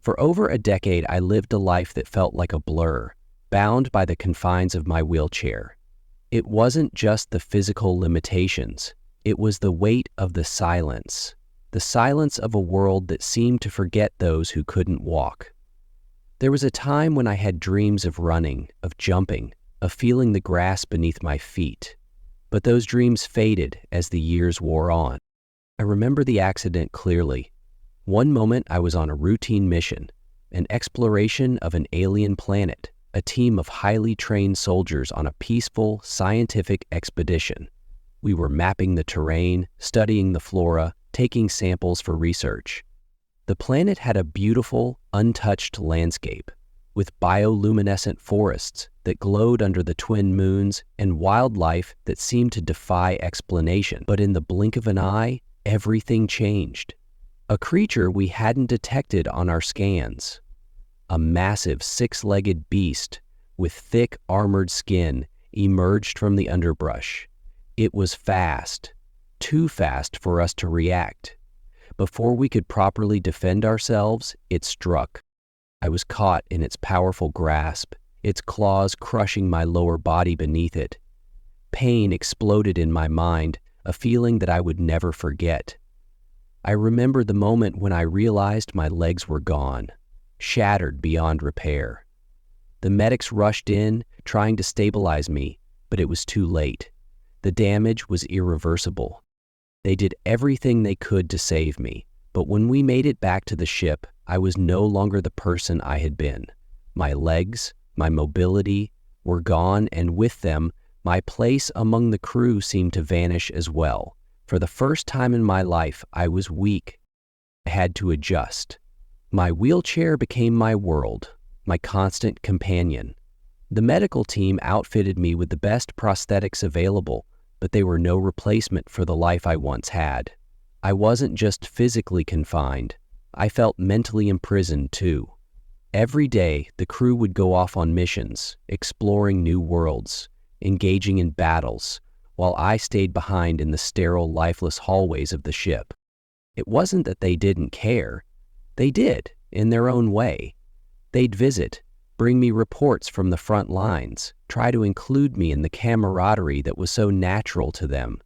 For over a decade, I lived a life that felt like a blur, bound by the confines of my wheelchair. It wasn't just the physical limitations, it was the weight of the silence of a world that seemed to forget those who couldn't walk. There was a time when I had dreams of running, of jumping, of feeling the grass beneath my feet. But those dreams faded as the years wore on. I remember the accident clearly. One moment I was on a routine mission, an exploration of an alien planet, a team of highly trained soldiers on a peaceful, scientific expedition. We were mapping the terrain, studying the flora, taking samples for research. The planet had a beautiful, untouched landscape, with bioluminescent forests that glowed under the twin moons and wildlife that seemed to defy explanation. But in the blink of an eye, everything changed. A creature we hadn't detected on our scans. A massive six-legged beast with thick armored skin emerged from the underbrush. It was fast, too fast for us to react. Before we could properly defend ourselves, it struck. I was caught in its powerful grasp, its claws crushing my lower body beneath it. Pain exploded in my mind, a feeling that I would never forget. I remember the moment when I realized my legs were gone, shattered beyond repair. The medics rushed in, trying to stabilize me, but it was too late. The damage was irreversible. They did everything they could to save me, but when we made it back to the ship, I was no longer the person I had been. My legs, my mobility, were gone, and with them, my place among the crew seemed to vanish as well. For the first time in my life, I was weak. I had to adjust. My wheelchair became my world, my constant companion. The medical team outfitted me with the best prosthetics available, but they were no replacement for the life I once had. I wasn't just physically confined. I felt mentally imprisoned too. Every day, the crew would go off on missions, exploring new worlds, engaging in battles, while I stayed behind in the sterile, lifeless hallways of the ship. It wasn't that they didn't care. They did, in their own way. They'd visit, bring me reports from the front lines, try to include me in the camaraderie that was so natural to them.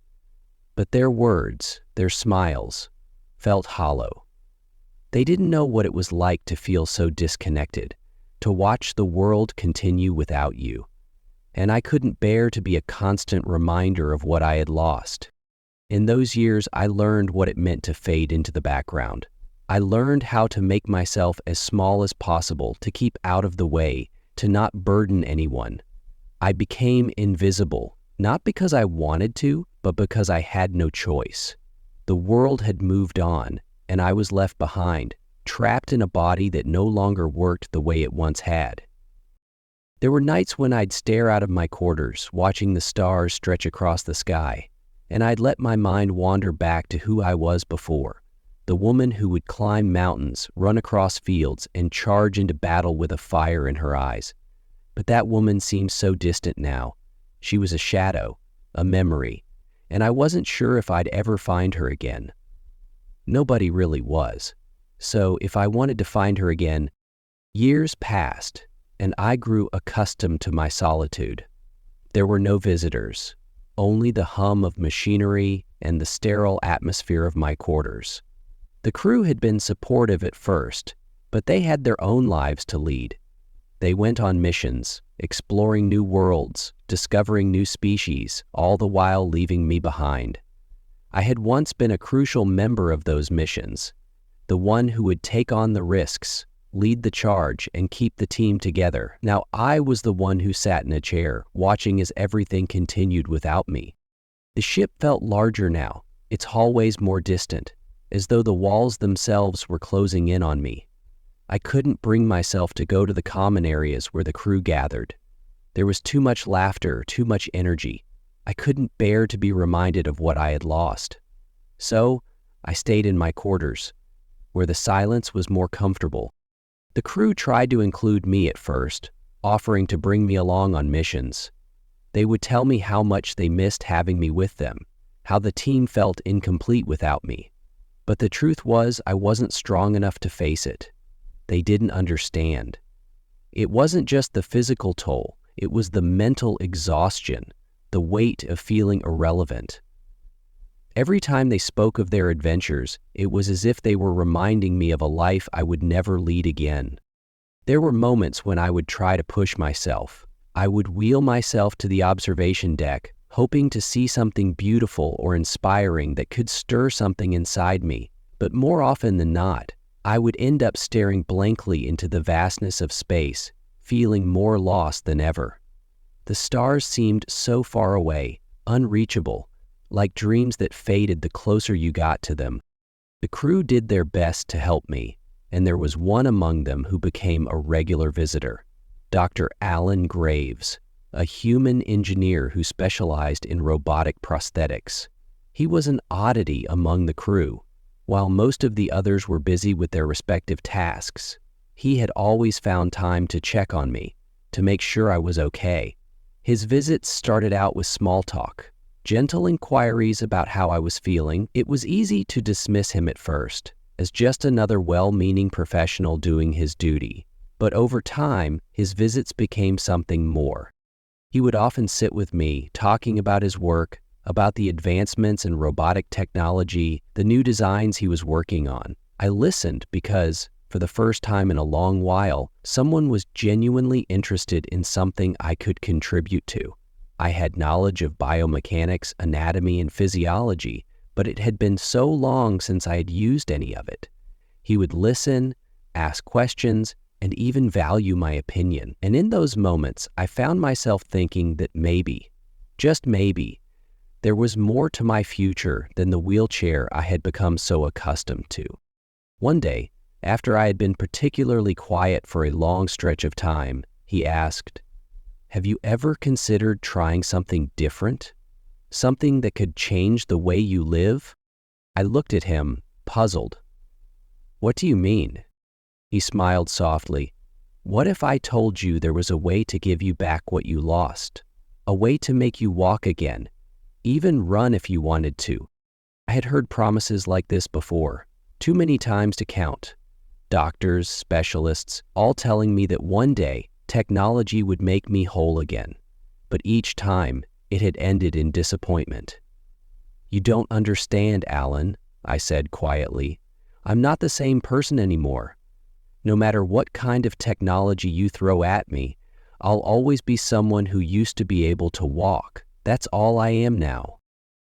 But their words, their smiles, felt hollow. They didn't know what it was like to feel so disconnected, to watch the world continue without you. And I couldn't bear to be a constant reminder of what I had lost. In those years, I learned what it meant to fade into the background. I learned how to make myself as small as possible, to keep out of the way, to not burden anyone. I became invisible, not because I wanted to, but because I had no choice. The world had moved on, and I was left behind, trapped in a body that no longer worked the way it once had. There were nights when I'd stare out of my quarters, watching the stars stretch across the sky, and I'd let my mind wander back to who I was before, the woman who would climb mountains, run across fields, and charge into battle with a fire in her eyes. But that woman seemed so distant now. She was a shadow, a memory, and I wasn't sure if I'd ever find her again. Nobody really was. So if I wanted to find her again, years passed, and I grew accustomed to my solitude. There were no visitors, only the hum of machinery and the sterile atmosphere of my quarters. The crew had been supportive at first, but they had their own lives to lead. They went on missions, exploring new worlds, discovering new species, all the while leaving me behind. I had once been a crucial member of those missions, the one who would take on the risks, lead the charge, and keep the team together. Now I was the one who sat in a chair, watching as everything continued without me. The ship felt larger now, its hallways more distant, as though the walls themselves were closing in on me. I couldn't bring myself to go to the common areas where the crew gathered. There was too much laughter, too much energy. I couldn't bear to be reminded of what I had lost. So I stayed in my quarters, where the silence was more comfortable. The crew tried to include me at first, offering to bring me along on missions. They would tell me how much they missed having me with them, how the team felt incomplete without me. But the truth was, I wasn't strong enough to face it. they didn't understand. It wasn't just the physical toll, it was the mental exhaustion, the weight of feeling irrelevant. Every time they spoke of their adventures, it was as if they were reminding me of a life I would never lead again. There were moments when I would try to push myself. I would wheel myself to the observation deck, hoping to see something beautiful or inspiring that could stir something inside me. But more often than not, I would end up staring blankly into the vastness of space, feeling more lost than ever. The stars seemed so far away, unreachable, like dreams that faded the closer you got to them. The crew did their best to help me, and there was one among them who became a regular visitor, Dr. Alan Graves, a human engineer who specialized in robotic prosthetics. He was an oddity among the crew. While most of the others were busy with their respective tasks, he had always found time to check on me, to make sure I was okay. His visits started out with small talk, gentle inquiries about how I was feeling. It was easy to dismiss him at first, as just another well-meaning professional doing his duty. But over time, his visits became something more. He would often sit with me, talking about his work, about the advancements in robotic technology, the new designs he was working on. I listened because, for the first time in a long while, someone was genuinely interested in something I could contribute to. I had knowledge of biomechanics, anatomy, and physiology, but it had been so long since I had used any of it. He would listen, ask questions, and even value my opinion. And in those moments, I found myself thinking that maybe, just maybe, there was more to my future than the wheelchair I had become so accustomed to. One day, after I had been particularly quiet for a long stretch of time, he asked, "Have you ever considered trying something different? Something that could change the way you live?" I looked at him, puzzled. "What do you mean?" He smiled softly. "What if I told you there was a way to give you back what you lost? A way to make you walk again, even run if you wanted to?" I had heard promises like this before, too many times to count. Doctors, specialists, all telling me that one day technology would make me whole again. But each time, it had ended in disappointment. "You don't understand, Alan," I said quietly. "I'm not the same person anymore. No matter what kind of technology you throw at me, I'll always be someone who used to be able to walk. That's all I am now."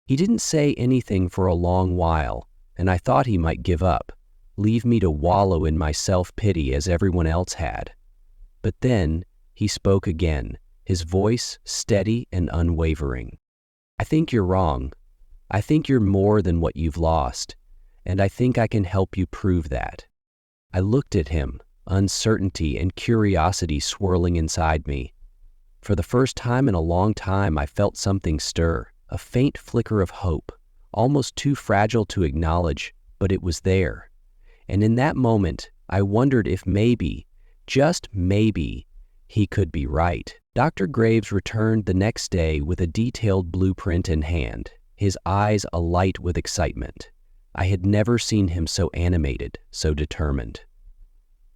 He didn't say anything for a long while, and I thought he might give up, leave me to wallow in my self-pity as everyone else had. But then he spoke again, his voice steady and unwavering. "I think you're wrong. I think you're more than what you've lost, and I think I can help you prove that." I looked at him, uncertainty and curiosity swirling inside me. For the first time in a long time, I felt something stir, a faint flicker of hope, almost too fragile to acknowledge, but it was there. And in that moment, I wondered if maybe, just maybe, he could be right. Dr. Graves returned the next day with a detailed blueprint in hand, his eyes alight with excitement. I had never seen him so animated, so determined.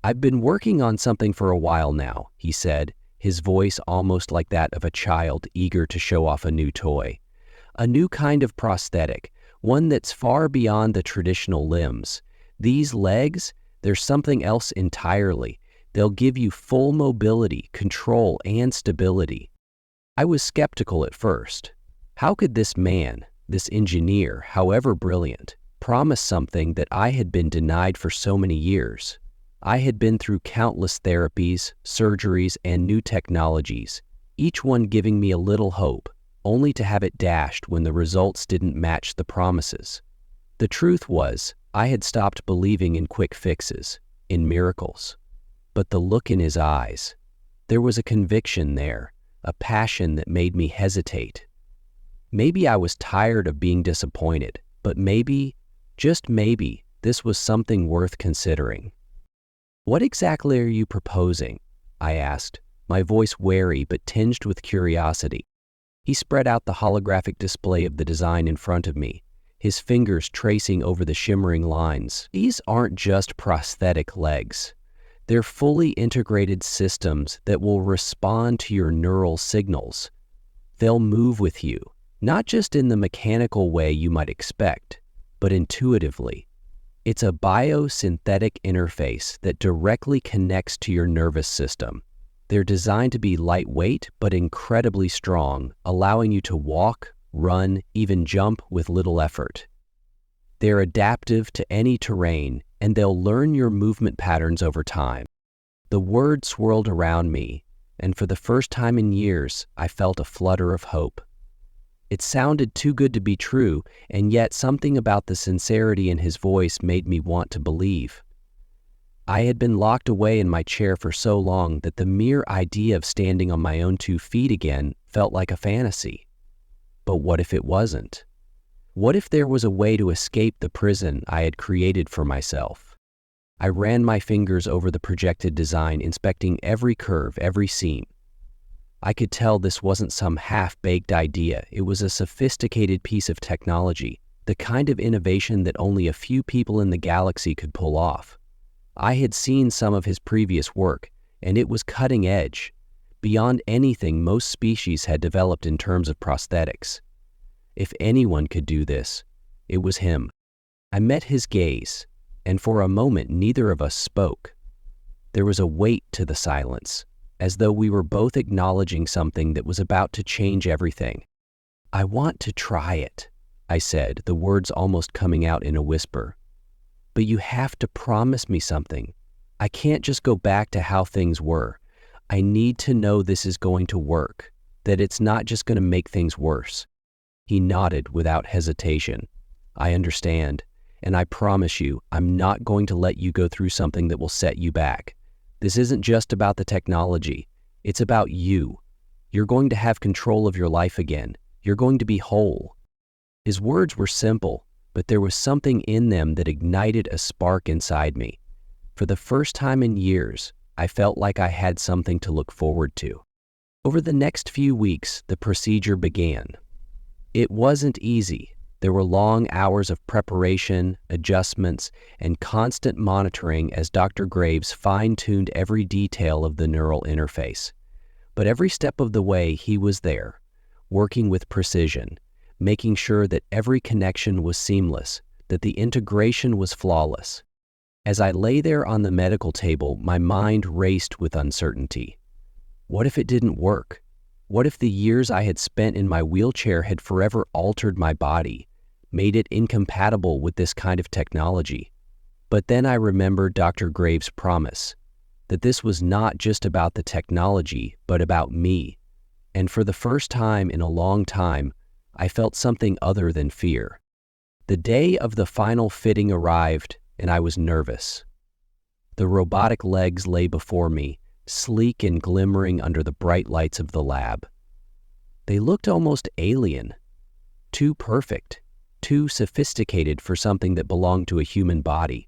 "I've been working on something for a while now," he said, his voice almost like that of a child eager to show off a new toy. "A new kind of prosthetic, one that's far beyond the traditional limbs. These legs, they're something else entirely. They'll give you full mobility, control, and stability." I was skeptical at first. How could this man, this engineer, however brilliant, promise something that I had been denied for so many years? I had been through countless therapies, surgeries, and new technologies, each one giving me a little hope, only to have it dashed when the results didn't match the promises. The truth was, I had stopped believing in quick fixes, in miracles. But the look in his eyes, there was a conviction there, a passion that made me hesitate. Maybe I was tired of being disappointed, but maybe, just maybe, this was something worth considering. "What exactly are you proposing?" I asked, my voice wary but tinged with curiosity. He spread out the holographic display of the design in front of me, his fingers tracing over the shimmering lines. "These aren't just prosthetic legs. They're fully integrated systems that will respond to your neural signals. They'll move with you, not just in the mechanical way you might expect, but intuitively. It's a biosynthetic interface that directly connects to your nervous system. They're designed to be lightweight but incredibly strong, allowing you to walk, run, even jump with little effort. They're adaptive to any terrain, and they'll learn your movement patterns over time. The word swirled around me, and for the first time in years, I felt a flutter of hope. It sounded too good to be true, and yet something about the sincerity in his voice made me want to believe. I had been locked away in my chair for so long that the mere idea of standing on my own 2 feet again felt like a fantasy. But what if it wasn't? What if there was a way to escape the prison I had created for myself? I ran my fingers over the projected design, inspecting every curve, every seam. I could tell this wasn't some half-baked idea. It was a sophisticated piece of technology, the kind of innovation that only a few people in the galaxy could pull off. I had seen some of his previous work, and it was cutting edge, beyond anything most species had developed in terms of prosthetics. If anyone could do this, it was him. I met his gaze, and for a moment neither of us spoke. There was a weight to the silence, as though we were both acknowledging something that was about to change everything. "I want to try it," I said, the words almost coming out in a whisper. "But you have to promise me something. I can't just go back to how things were. I need to know this is going to work, that it's not just going to make things worse." He nodded without hesitation. "I understand, and I promise you, I'm not going to let you go through something that will set you back. This isn't just about the technology. It's about you. You're going to have control of your life again. You're going to be whole." His words were simple, but there was something in them that ignited a spark inside me. For the first time in years, I felt like I had something to look forward to. Over the next few weeks, the procedure began. It wasn't easy. There were long hours of preparation, adjustments, and constant monitoring as Dr. Graves fine-tuned every detail of the neural interface. But every step of the way, he was there, working with precision, making sure that every connection was seamless, that the integration was flawless. As I lay there on the medical table, my mind raced with uncertainty. What if it didn't work? What if the years I had spent in my wheelchair had forever altered my body, made it incompatible with this kind of technology? But then I remembered Dr. Graves' promise, that this was not just about the technology, but about me. And for the first time in a long time, I felt something other than fear. The day of the final fitting arrived, and I was nervous. The robotic legs lay before me, sleek and glimmering under the bright lights of the lab. They looked almost alien, too perfect, too sophisticated for something that belonged to a human body.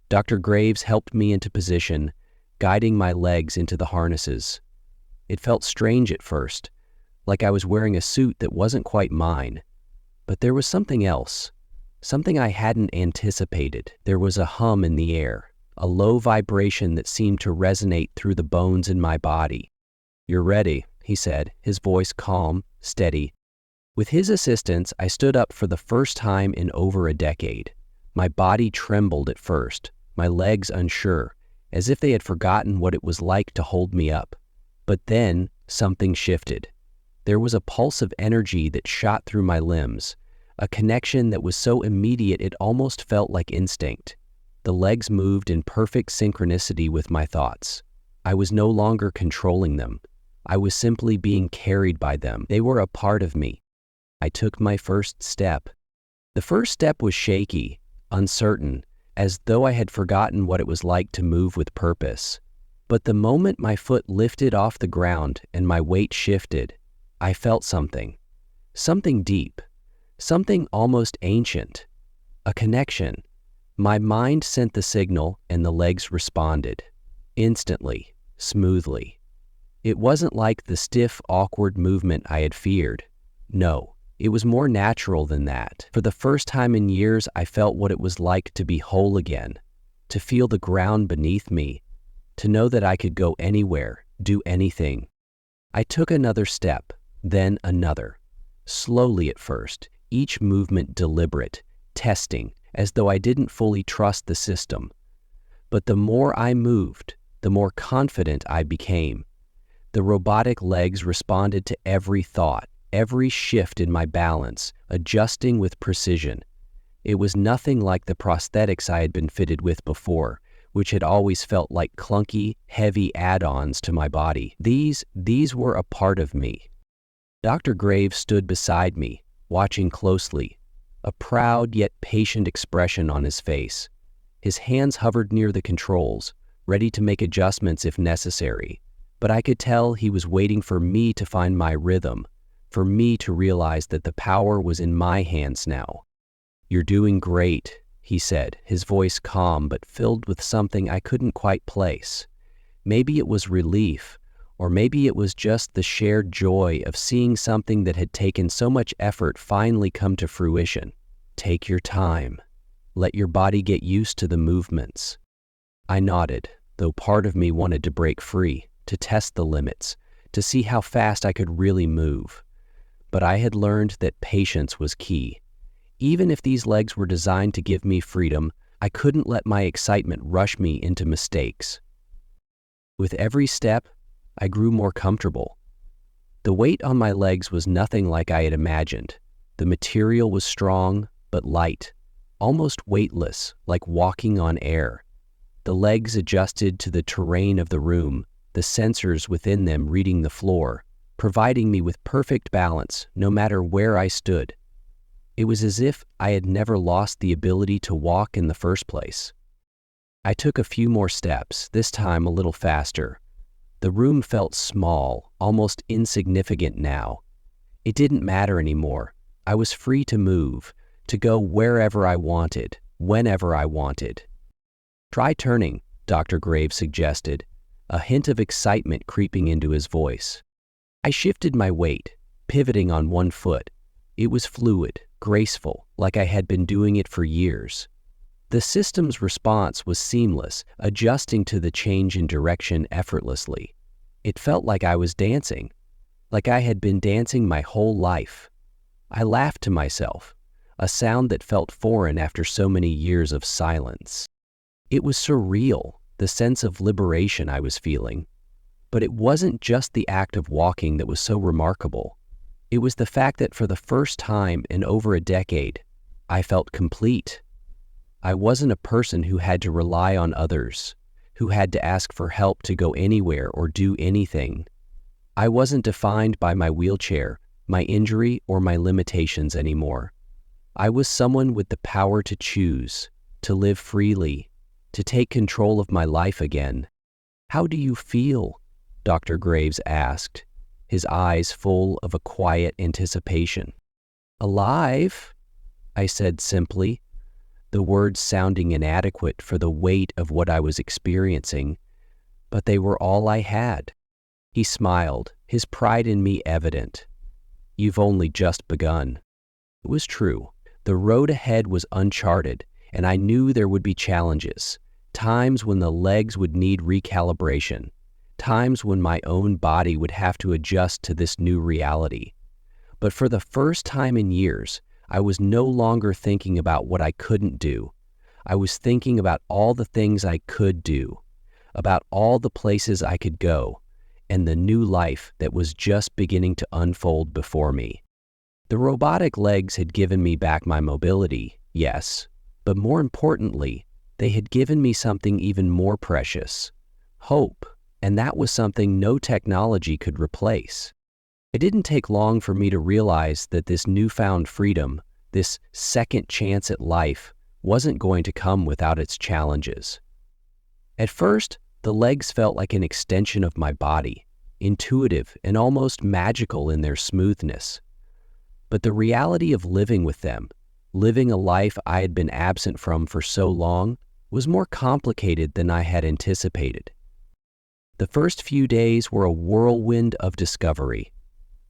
Dr. Graves helped me into position, guiding my legs into the harnesses. It felt strange at first, like I was wearing a suit that wasn't quite mine. But there was something else, something I hadn't anticipated. There was a hum in the air, a low vibration that seemed to resonate through the bones in my body. "You're ready," he said, his voice calm, steady. With his assistance, I stood up for the first time in over a decade. My body trembled at first, my legs unsure, as if they had forgotten what it was like to hold me up. But then something shifted. There was a pulse of energy that shot through my limbs, a connection that was so immediate it almost felt like instinct. The legs moved in perfect synchronicity with my thoughts. I was no longer controlling them. I was simply being carried by them. They were a part of me. I took my first step. The first step was shaky, uncertain, as though I had forgotten what it was like to move with purpose. But the moment my foot lifted off the ground and my weight shifted, I felt something deep, something almost ancient, a connection. My mind sent the signal and the legs responded, instantly, smoothly. It wasn't like the stiff, awkward movement I had feared. No, it was more natural than that. For the first time in years, I felt what it was like to be whole again. to feel the ground beneath me, to know that I could go anywhere, do anything. I took another step, then another. Slowly at first, each movement deliberate, testing, as though I didn't fully trust the system. But the more I moved, the more confident I became. The robotic legs responded to every thought, every shift in my balance, adjusting with precision. It was nothing like the prosthetics I had been fitted with before, which had always felt like clunky, heavy add-ons to my body. These were a part of me. Dr. Graves stood beside me, watching closely, a proud yet patient expression on his face. His hands hovered near the controls, ready to make adjustments if necessary, but I could tell he was waiting for me to find my rhythm, for me to realize that the power was in my hands now. "You're doing great," he said, his voice calm but filled with something I couldn't quite place. Maybe it was relief, or maybe it was just the shared joy of seeing something that had taken so much effort finally come to fruition. "Take your time. Let your body get used to the movements." I nodded, though part of me wanted to break free, to test the limits, to see how fast I could really move. But I had learned that patience was key. Even if these legs were designed to give me freedom, I couldn't let my excitement rush me into mistakes. With every step, I grew more comfortable. The weight on my legs was nothing like I had imagined. The material was strong, but light, almost weightless, like walking on air. The legs adjusted to the terrain of the room, the sensors within them reading the floor, providing me with perfect balance no matter where I stood. It was as if I had never lost the ability to walk in the first place. I took a few more steps, this time a little faster. The room felt small, almost insignificant now. It didn't matter anymore. I was free to move, to go wherever I wanted, whenever I wanted. "Try turning," Dr. Graves suggested, a hint of excitement creeping into his voice. I shifted my weight, pivoting on one foot. It was fluid, graceful, like I had been doing it for years. The system's response was seamless, adjusting to the change in direction effortlessly. It felt like I was dancing, like I had been dancing my whole life. I laughed to myself, a sound that felt foreign after so many years of silence. It was surreal, the sense of liberation I was feeling. But it wasn't just the act of walking that was so remarkable. It was the fact that for the first time in over a decade, I felt complete. I wasn't a person who had to rely on others, who had to ask for help to go anywhere or do anything. I wasn't defined by my wheelchair, my injury, or my limitations anymore. I was someone with the power to choose, to live freely, to take control of my life again. "How do you feel?" Dr. Graves asked, his eyes full of a quiet anticipation. "Alive," I said simply, the words sounding inadequate for the weight of what I was experiencing, but they were all I had. He smiled, his pride in me evident. "You've only just begun." It was true. The road ahead was uncharted, and I knew there would be challenges, times when the legs would need recalibration, times when my own body would have to adjust to this new reality. But for the first time in years, I was no longer thinking about what I couldn't do. I was thinking about all the things I could do, about all the places I could go, and the new life that was just beginning to unfold before me. The robotic legs had given me back my mobility, yes, but more importantly, they had given me something even more precious, hope, and that was something no technology could replace. It didn't take long for me to realize that this newfound freedom, this second chance at life, wasn't going to come without its challenges. At first, the legs felt like an extension of my body, intuitive and almost magical in their smoothness. But the reality of living with them, living a life I had been absent from for so long, was more complicated than I had anticipated. The first few days were a whirlwind of discovery.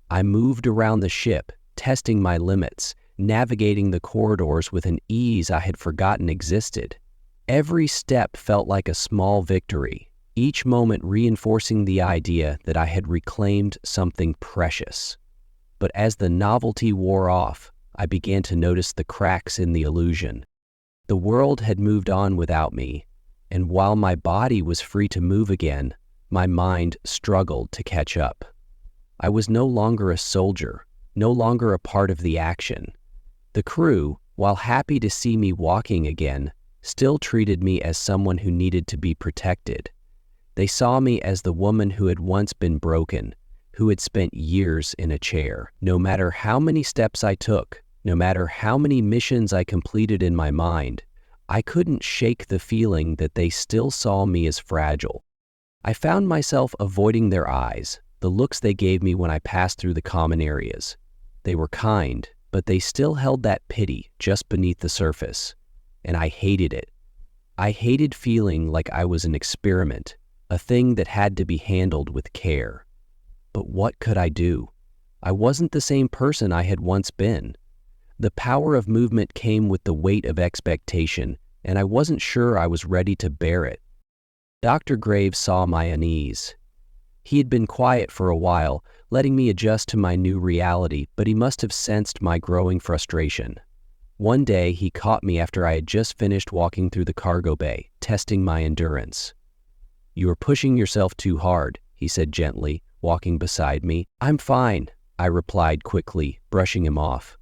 I moved around the ship, testing my limits, navigating the corridors with an ease I had forgotten existed. Every step felt like a small victory, each moment reinforcing the idea that I had reclaimed something precious. But as the novelty wore off, I began to notice the cracks in the illusion. The world had moved on without me, and while my body was free to move again, my mind struggled to catch up. I was no longer a soldier, no longer a part of the action. The crew, while happy to see me walking again, still treated me as someone who needed to be protected. They saw me as the woman who had once been broken, who had spent years in a chair. No matter how many steps I took, no matter how many missions I completed in my mind, I couldn't shake the feeling that they still saw me as fragile. I found myself avoiding their eyes, the looks they gave me when I passed through the common areas. They were kind, but they still held that pity just beneath the surface. And I hated it. I hated feeling like I was an experiment, a thing that had to be handled with care. But what could I do? I wasn't the same person I had once been. The power of movement came with the weight of expectation, and I wasn't sure I was ready to bear it. Dr. Graves saw my unease. He had been quiet for a while, letting me adjust to my new reality, but he must have sensed my growing frustration. One day, he caught me after I had just finished walking through the cargo bay, testing my endurance. "You are pushing yourself too hard," he said gently, walking beside me. "I'm fine," I replied quickly, brushing him off.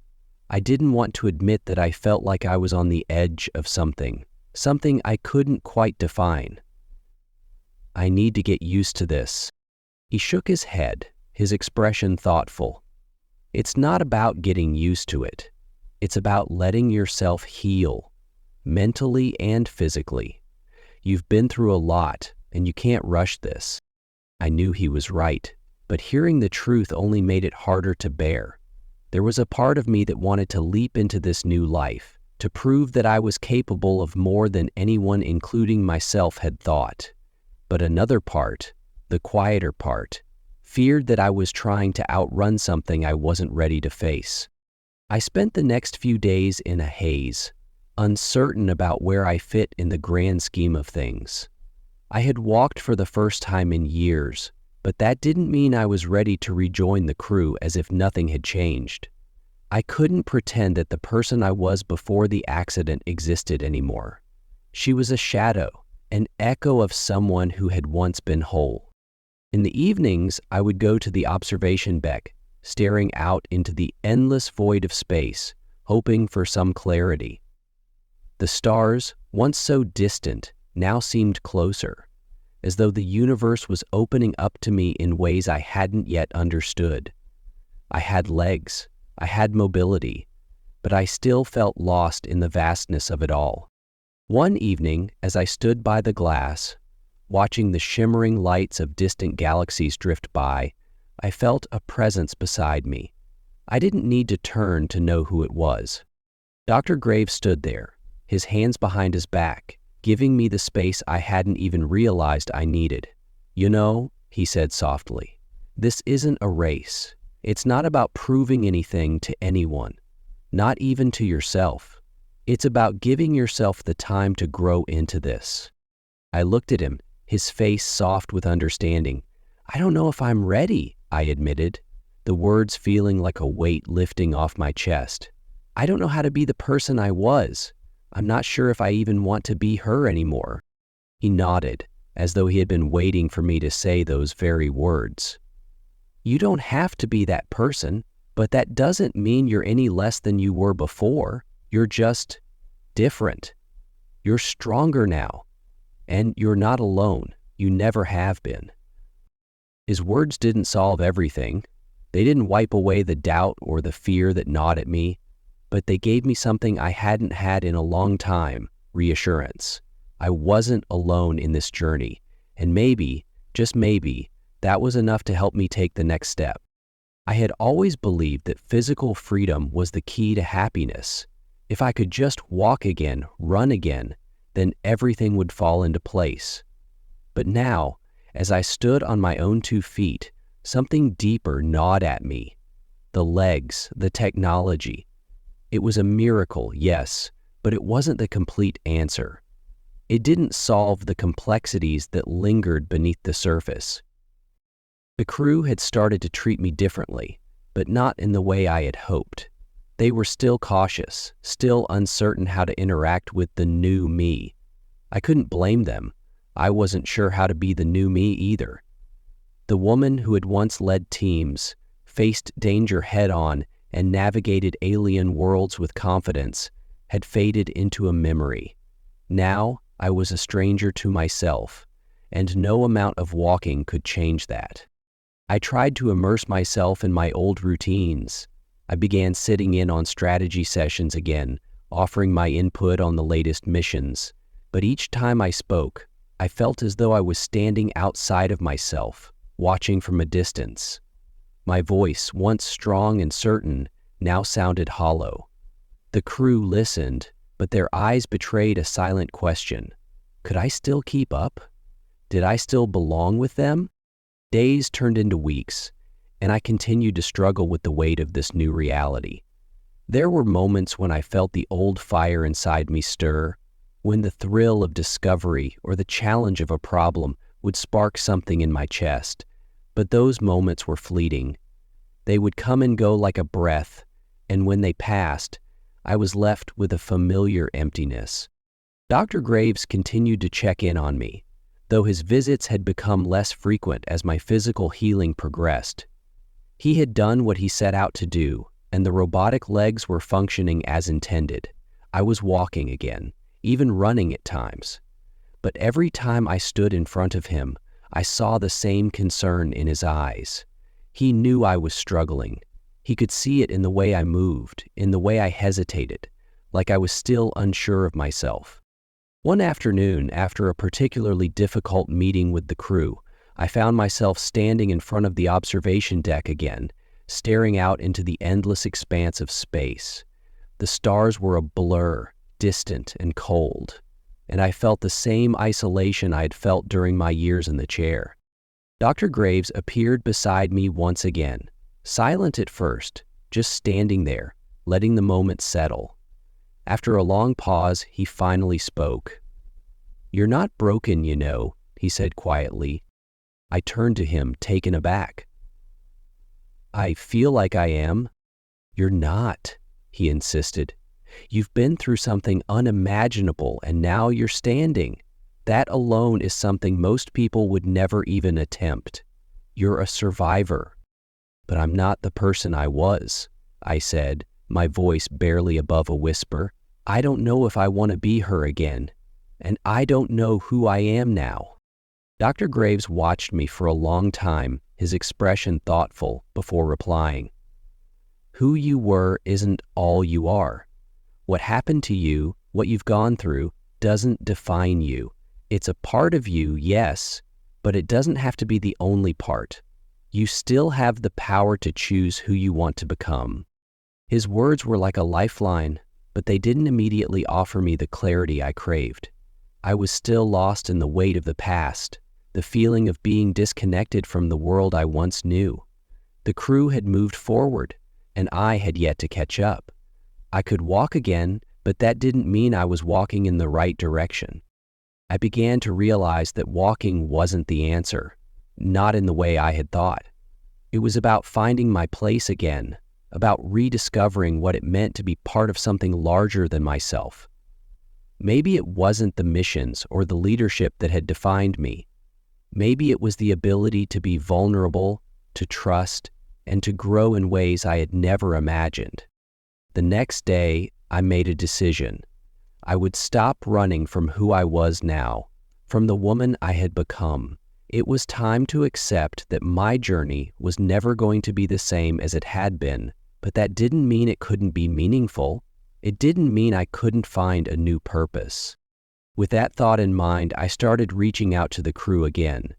I didn't want to admit that I felt like I was on the edge of something I couldn't quite define. "I need to get used to this." He shook his head, his expression thoughtful. "It's not about getting used to it. It's about letting yourself heal, mentally and physically. You've been through a lot, and you can't rush this." I knew he was right, but hearing the truth only made it harder to bear. There was a part of me that wanted to leap into this new life, to prove that I was capable of more than anyone, including myself, had thought. But another part, the quieter part, feared that I was trying to outrun something I wasn't ready to face. I spent the next few days in a haze, uncertain about where I fit in the grand scheme of things. I had walked for the first time in years, but that didn't mean I was ready to rejoin the crew as if nothing had changed. I couldn't pretend that the person I was before the accident existed anymore. She was a shadow, an echo of someone who had once been whole. In the evenings, I would go to the observation deck, staring out into the endless void of space, hoping for some clarity. The stars, once so distant, now seemed closer, as though the universe was opening up to me in ways I hadn't yet understood. I had legs, I had mobility, but I still felt lost in the vastness of it all. One evening, as I stood by the glass, watching the shimmering lights of distant galaxies drift by, I felt a presence beside me. I didn't need to turn to know who it was. Dr. Graves stood there, his hands behind his back, giving me the space I hadn't even realized I needed. "You know," he said softly, "this isn't a race. It's not about proving anything to anyone, not even to yourself. It's about giving yourself the time to grow into this." I looked at him, his face soft with understanding. "I don't know if I'm ready," I admitted, the words feeling like a weight lifting off my chest. "I don't know how to be the person I was. I'm not sure if I even want to be her anymore." He nodded, as though he had been waiting for me to say those very words. "You don't have to be that person, but that doesn't mean you're any less than you were before. You're just different. You're stronger now, and you're not alone. You never have been." His words didn't solve everything. They didn't wipe away the doubt or the fear that gnawed at me, but they gave me something I hadn't had in a long time: reassurance. I wasn't alone in this journey, and maybe, just maybe, that was enough to help me take the next step. I had always believed that physical freedom was the key to happiness. If I could just walk again, run again, then everything would fall into place. But now, as I stood on my own 2 feet, something deeper gnawed at me. The legs, the technology. It was a miracle, yes, but it wasn't the complete answer. It didn't solve the complexities that lingered beneath the surface. The crew had started to treat me differently, but not in the way I had hoped. They were still cautious, still uncertain how to interact with the new me. I couldn't blame them. I wasn't sure how to be the new me either. The woman who had once led teams, faced danger head-on, and navigated alien worlds with confidence, had faded into a memory. Now, I was a stranger to myself, and no amount of walking could change that. I tried to immerse myself in my old routines. I began sitting in on strategy sessions again, offering my input on the latest missions. But each time I spoke, I felt as though I was standing outside of myself, watching from a distance. My voice, once strong and certain, now sounded hollow. The crew listened, but their eyes betrayed a silent question. Could I still keep up? Did I still belong with them? Days turned into weeks, and I continued to struggle with the weight of this new reality. There were moments when I felt the old fire inside me stir, when the thrill of discovery or the challenge of a problem would spark something in my chest. But those moments were fleeting. They would come and go like a breath, and when they passed, I was left with a familiar emptiness. Dr. Graves continued to check in on me, though his visits had become less frequent as my physical healing progressed. He had done what he set out to do, and the robotic legs were functioning as intended. I was walking again, even running at times. But every time I stood in front of him, I saw the same concern in his eyes. He knew I was struggling. He could see it in the way I moved, in the way I hesitated, like I was still unsure of myself. One afternoon, after a particularly difficult meeting with the crew, I found myself standing in front of the observation deck again, staring out into the endless expanse of space. The stars were a blur, distant and cold, and I felt the same isolation I had felt during my years in the chair. Dr. Graves appeared beside me once again, silent at first, just standing there, letting the moment settle. After a long pause, he finally spoke. "You're not broken, you know," he said quietly. I turned to him, taken aback. "I feel like I am." "You're not," he insisted. "You've been through something unimaginable, and now you're standing. That alone is something most people would never even attempt. You're a survivor." "But I'm not the person I was," I said, my voice barely above a whisper. "I don't know if I want to be her again, and I don't know who I am now." Dr. Graves watched me for a long time, his expression thoughtful, before replying. "Who you were isn't all you are. What happened to you, what you've gone through, doesn't define you. It's a part of you, yes, but it doesn't have to be the only part. You still have the power to choose who you want to become." His words were like a lifeline, but they didn't immediately offer me the clarity I craved. I was still lost in the weight of the past, the feeling of being disconnected from the world I once knew. The crew had moved forward, and I had yet to catch up. I could walk again, but that didn't mean I was walking in the right direction. I began to realize that walking wasn't the answer, not in the way I had thought. It was about finding my place again, about rediscovering what it meant to be part of something larger than myself. Maybe it wasn't the missions or the leadership that had defined me. Maybe it was the ability to be vulnerable, to trust, and to grow in ways I had never imagined. The next day, I made a decision. I would stop running from who I was now, from the woman I had become. It was time to accept that my journey was never going to be the same as it had been, but that didn't mean it couldn't be meaningful. It didn't mean I couldn't find a new purpose. With that thought in mind, I started reaching out to the crew again,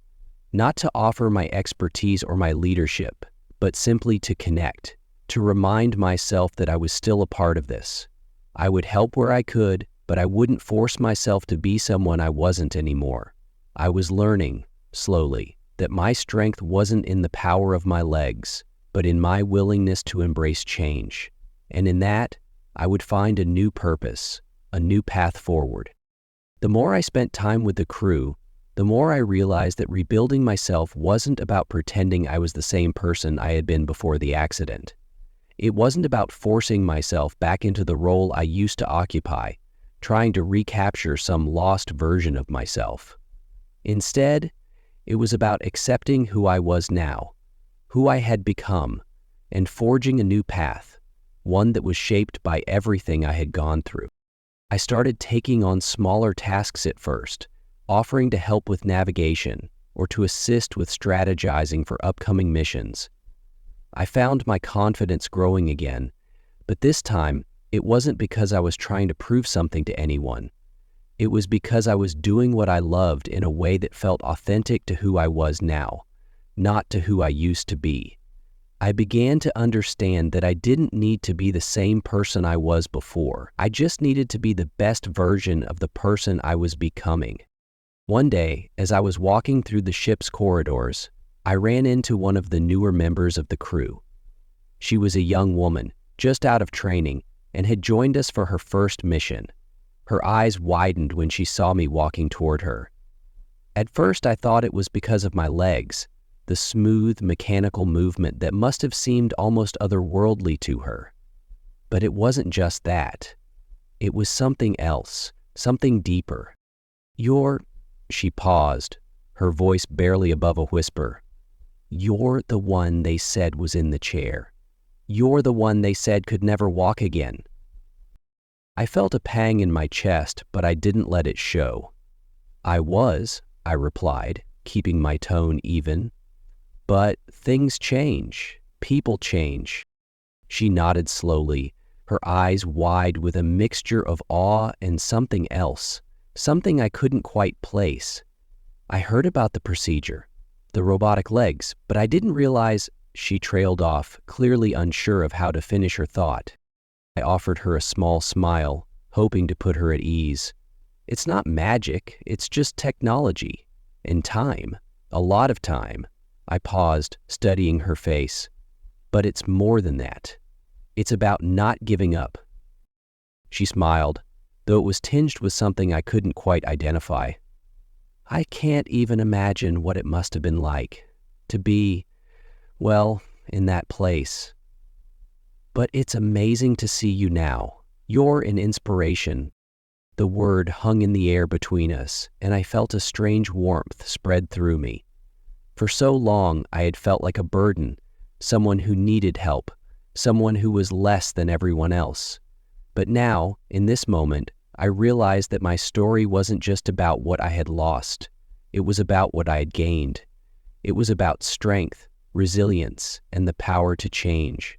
not to offer my expertise or my leadership, but simply to connect, to remind myself that I was still a part of this. I would help where I could, but I wouldn't force myself to be someone I wasn't anymore. I was learning, slowly, that my strength wasn't in the power of my legs, but in my willingness to embrace change. And in that, I would find a new purpose, a new path forward. The more I spent time with the crew, the more I realized that rebuilding myself wasn't about pretending I was the same person I had been before the accident. It wasn't about forcing myself back into the role I used to occupy, trying to recapture some lost version of myself. Instead, it was about accepting who I was now, who I had become, and forging a new path, one that was shaped by everything I had gone through. I started taking on smaller tasks at first, offering to help with navigation or to assist with strategizing for upcoming missions. I found my confidence growing again, but this time it wasn't because I was trying to prove something to anyone. It was because I was doing what I loved in a way that felt authentic to who I was now, not to who I used to be. I began to understand that I didn't need to be the same person I was before. I just needed to be the best version of the person I was becoming. One day, as I was walking through the ship's corridors, I ran into one of the newer members of the crew. She was a young woman, just out of training, and had joined us for her first mission. Her eyes widened when she saw me walking toward her. At first, I thought it was because of my legs, the smooth, mechanical movement that must have seemed almost otherworldly to her. But it wasn't just that. It was something else, something deeper. She paused, her voice barely above a whisper. You're the one they said was in the chair. You're the one they said could never walk again. I felt a pang in my chest, but I didn't let it show. I replied, keeping my tone even. But things change. People change. She nodded slowly, her eyes wide with a mixture of awe and something else, something I couldn't quite place. I heard about the procedure, the robotic legs, but I didn't realize. She trailed off, clearly unsure of how to finish her thought. I offered her a small smile, hoping to put her at ease. It's not magic, it's just technology. And time. A lot of time. I paused, studying her face. But it's more than that. It's about not giving up. She smiled, though it was tinged with something I couldn't quite identify. I can't even imagine what it must have been like to be, well, in that place. But it's amazing to see you now. You're an inspiration. The word hung in the air between us, and I felt a strange warmth spread through me. For so long, I had felt like a burden, someone who needed help, someone who was less than everyone else. But now, in this moment, I realized that my story wasn't just about what I had lost. It was about what I had gained. It was about strength, resilience, and the power to change.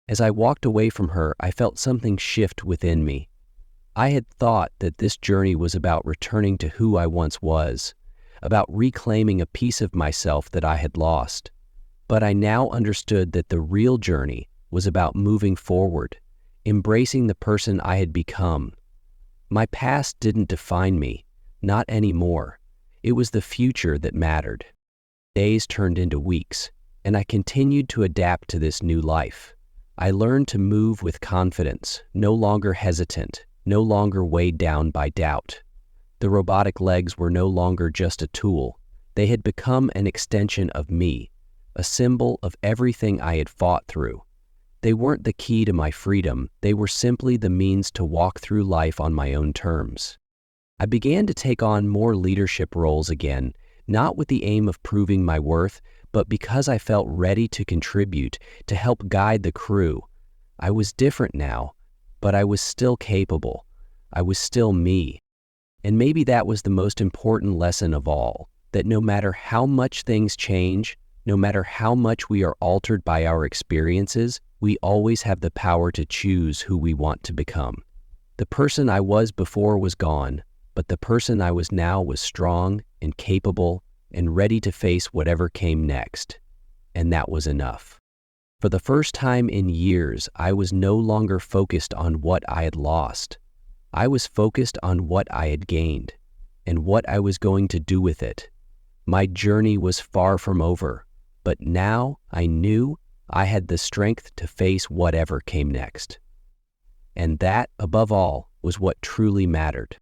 As I walked away from her, I felt something shift within me. I had thought that this journey was about returning to who I once was, about reclaiming a piece of myself that I had lost. But I now understood that the real journey was about moving forward, embracing the person I had become. My past didn't define me, not anymore. It was the future that mattered. Days turned into weeks, and I continued to adapt to this new life. I learned to move with confidence, no longer hesitant, no longer weighed down by doubt. The robotic legs were no longer just a tool. They had become an extension of me, a symbol of everything I had fought through. They weren't the key to my freedom. They were simply the means to walk through life on my own terms. I began to take on more leadership roles again, not with the aim of proving my worth, but because I felt ready to contribute, to help guide the crew. I was different now, but I was still capable. I was still me. And maybe that was the most important lesson of all, that no matter how much things change, no matter how much we are altered by our experiences, we always have the power to choose who we want to become. The person I was before was gone, but the person I was now was strong and capable and ready to face whatever came next. And that was enough. For the first time in years, I was no longer focused on what I had lost. I was focused on what I had gained and what I was going to do with it. My journey was far from over, but now I knew I had the strength to face whatever came next. And that, above all, was what truly mattered.